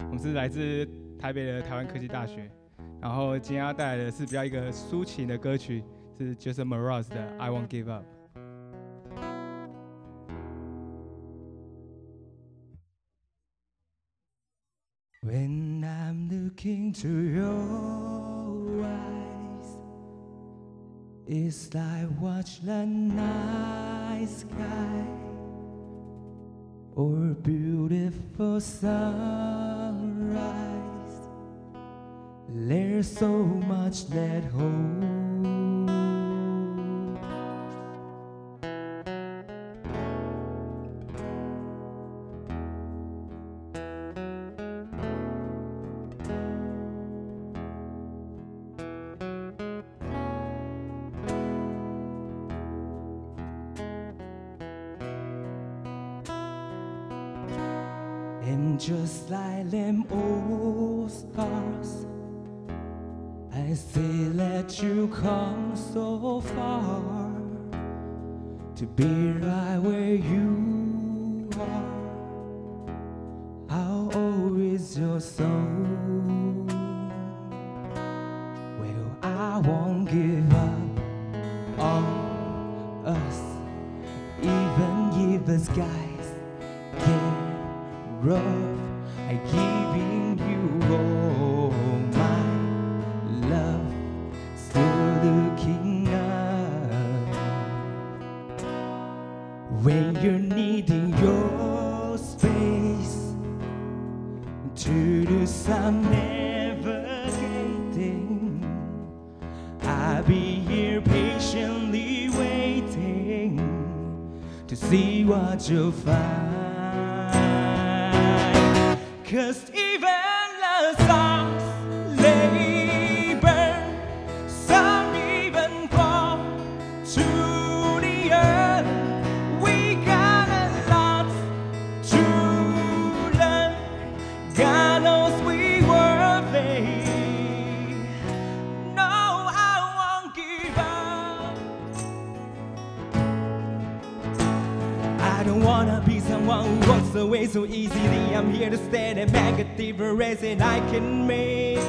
我们是来自台北的台湾科技大学，然后今天要带来的是比较一个抒情的歌曲，是 Jason Mraz 的《I Won't Give Up》。When I'm looking to your eyes, it's like watch the night sky or beautiful sunrise. There's so much that holds. And just like them old stars, I say let you come so far to be right where you are. How old is your soul? Well, I won't give up on us, even if the skies get rough. I'm giving you all my love, still looking up. When you're needing your space to do some navigating, I'll be here patiently waiting to see what you'll find. 'Cause even the stars they burn, some even fall to the earth. We got a lot to learn. God knows we were made. No, I won't give up. I don't wanna be someone who walks away so easily. I'm here to stand and make a difference that I can make.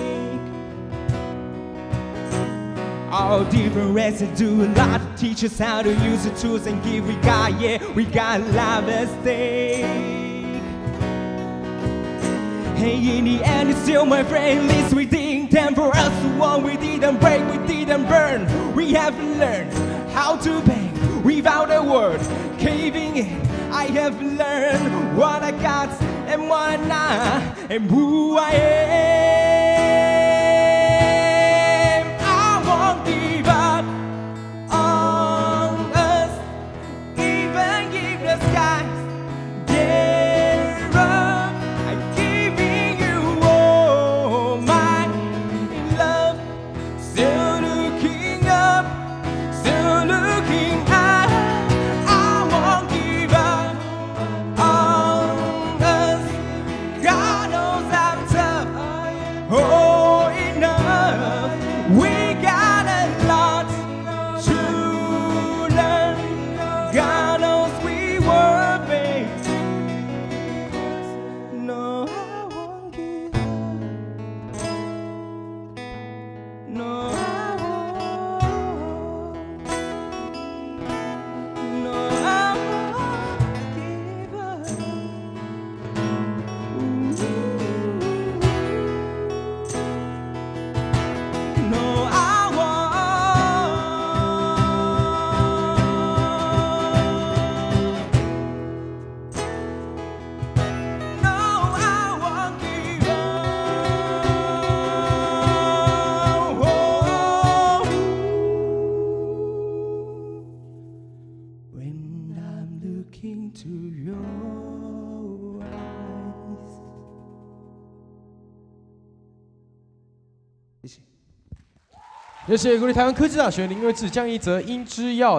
All difference to do a lot to teach us how to use the tools and give we got, yeah, we got a lot at stake. Hey, in the end, it's still my friend. At least we didn't stand for us to want. We didn't break, we didn't burn. We have learned how to bang without a word caving in. I have learned what I got and what I'm not, and who I am. I won't give up on us, even if the skies get rough. I'm giving you all my love, still looking up, still looking up. Oh, enough. We got a lot to learn. God knows we were made. No, I won't give up. No, I won't. No, I won't give up. To your eyes. 谢谢。也谢鼓励台湾科技大学林瑞智、江一泽、殷之耀。